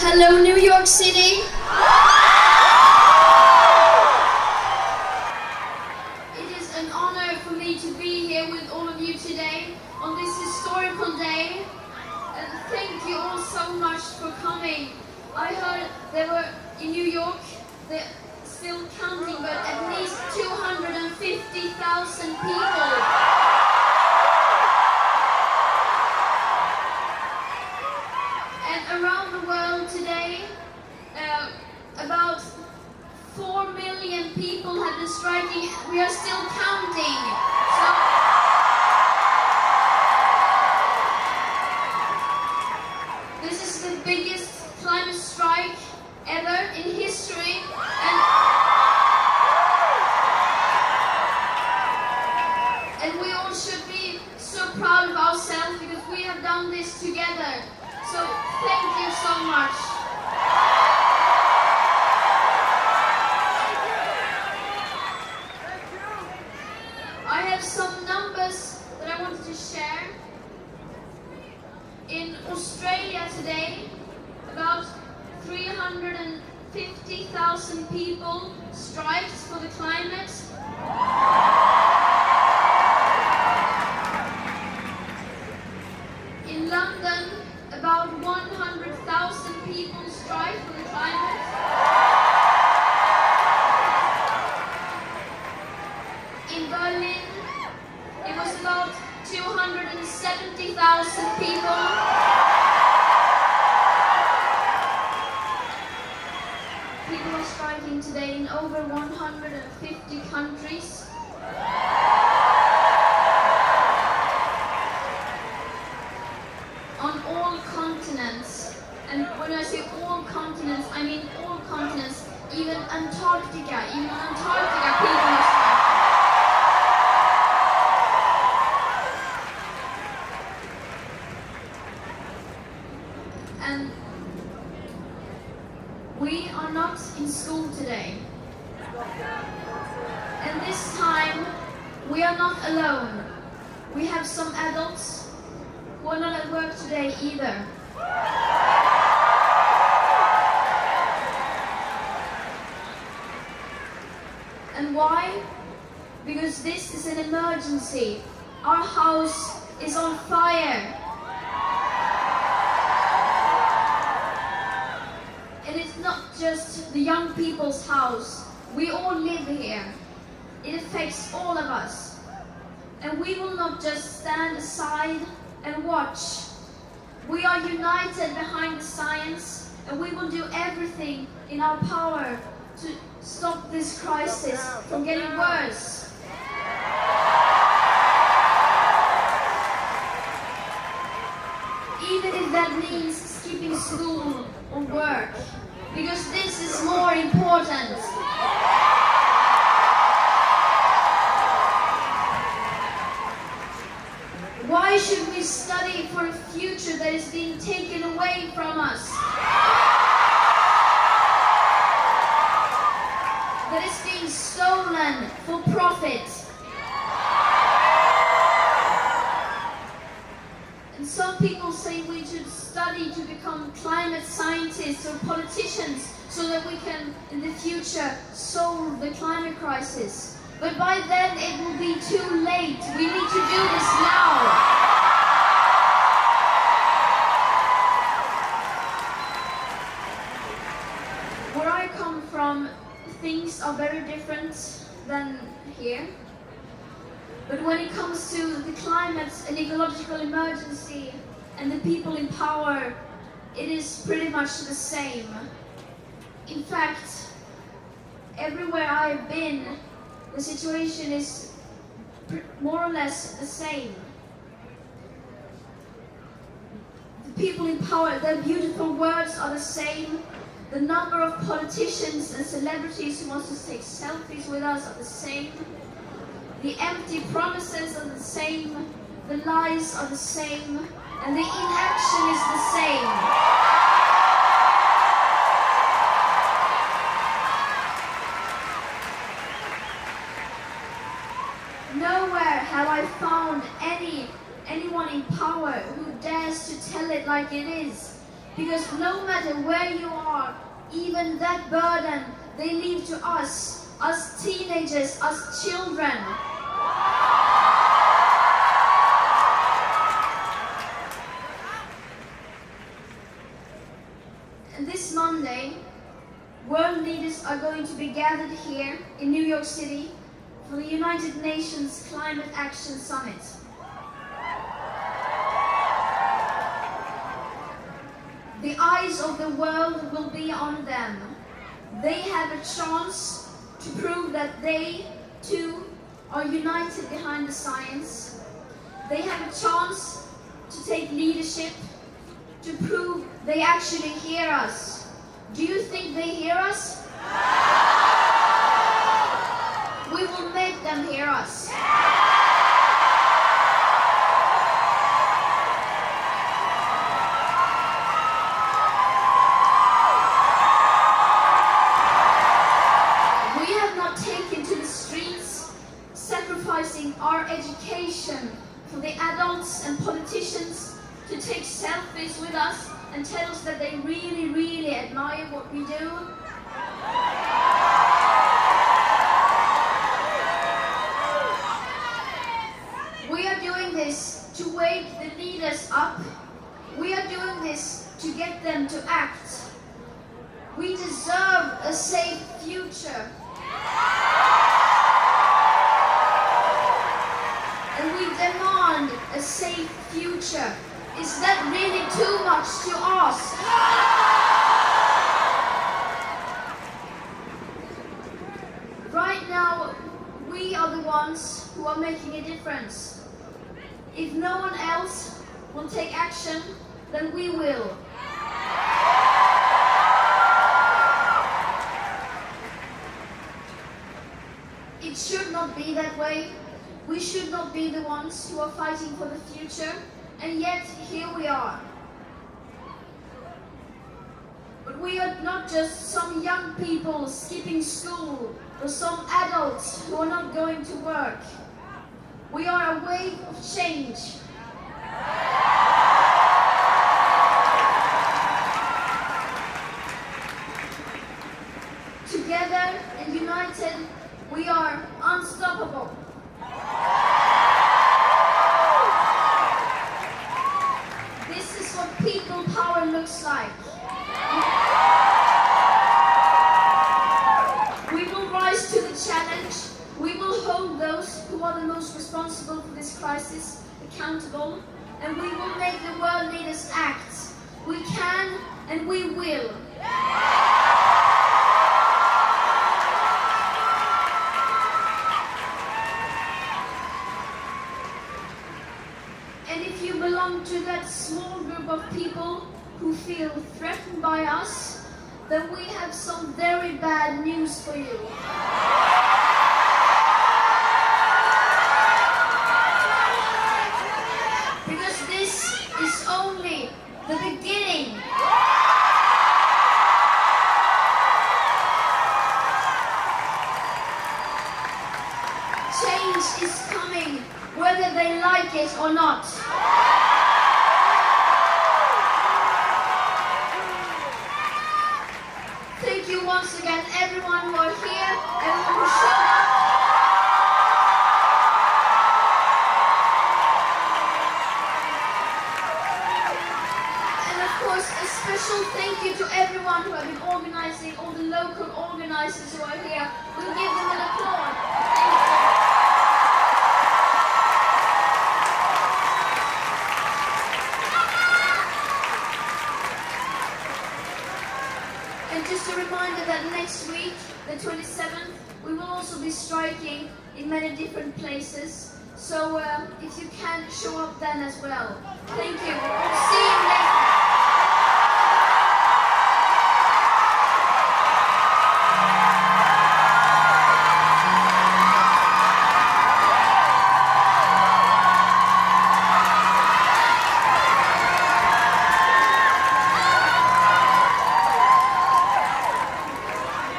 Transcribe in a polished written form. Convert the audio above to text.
Hello, New York City. It is an honor for me to be here with all of you today on this historical day. And thank you all so much for coming. I heard they were in New York, they're still counting, but at least 250,000 people. Around the world today, about 4 million people have been striking. We are still counting. So, this is the biggest climate strike ever in history. And we all should be so proud of ourselves because we have done this together. So thank you so much. I have some numbers that I wanted to share. In Australia today, about 350,000 people striked for the climate. In London, about 100,000 people strike for the climate. In Berlin, it was about 270,000 people. People are striking today in over 150 countries. On all continents, and when I say all continents, I mean all continents, even Antarctica people are striking. And we are not in school today. And this time, we are not alone. We have some adults who are not at work today either. And why? Because this is an emergency. Our house is on fire. And it's not just the young people's house. We all live here. It affects all of us. And we will not just stand aside and watch. We are united behind the science, and we will do everything in our power to stop this crisis from getting worse. Even if that means skipping school or work, because this is more important. Why should we study for a future that is being taken away from us? That is being stolen for profit. And some people say we should study to become climate scientists or politicians so that we can, in the future, solve the climate crisis. But by then it will be too late. We need to do this now. Where I come from, things are very different than here. But when it comes to the climate and ecological emergency and the people in power, it is pretty much the same. In fact, everywhere I've been, the situation is more or less the same. The people in power, their beautiful words are the same. The number of politicians and celebrities who want to take selfies with us are the same. The empty promises are the same. The lies are the same. And the inaction is the same. Nowhere have I found anyone in power who dares to tell it like it is. Because no matter where you are, even that burden they leave to us teenagers, us children. And this Monday, world leaders are going to be gathered here in New York City for the United Nations Climate Action Summit. The eyes of the world will be on them. They have a chance to prove that they, too, are united behind the science. They have a chance to take leadership, to prove they actually hear us. Do you think they hear us? We will make them hear us. Sacrificing our education for the adults and politicians to take selfies with us and tell us that they really, really admire what we do. We are doing this to wake the leaders up. We are doing this to get them to act. We deserve a safe future. And we demand a safe future. Is that really too much to ask? Right now, we are the ones who are making a difference. If no one else will take action, then we will. It should not be that way. We should not be the ones who are fighting for the future, and yet here we are. But we are not just some young people skipping school, or some adults who are not going to work. We are a wave of change. Together and united, we are unstoppable. This is what people power looks like. We will rise to the challenge. We will hold those who are the most responsible for this crisis accountable, and we will make the world leaders act. We can and we will. And if you belong to that small group of people who feel threatened by us, then we have some very bad news for you. Because this is only the beginning. Change is coming, whether they like it or not. Thank you once again, everyone who are here, everyone who showed up. And of course, a special thank you to everyone who have been organizing, all the local organizers who are here. We'll give them an applause. Thank you. And just a reminder that next week, the 27th, we will also be striking in many different places. So if you can, show up then as well. Thank you. See you later.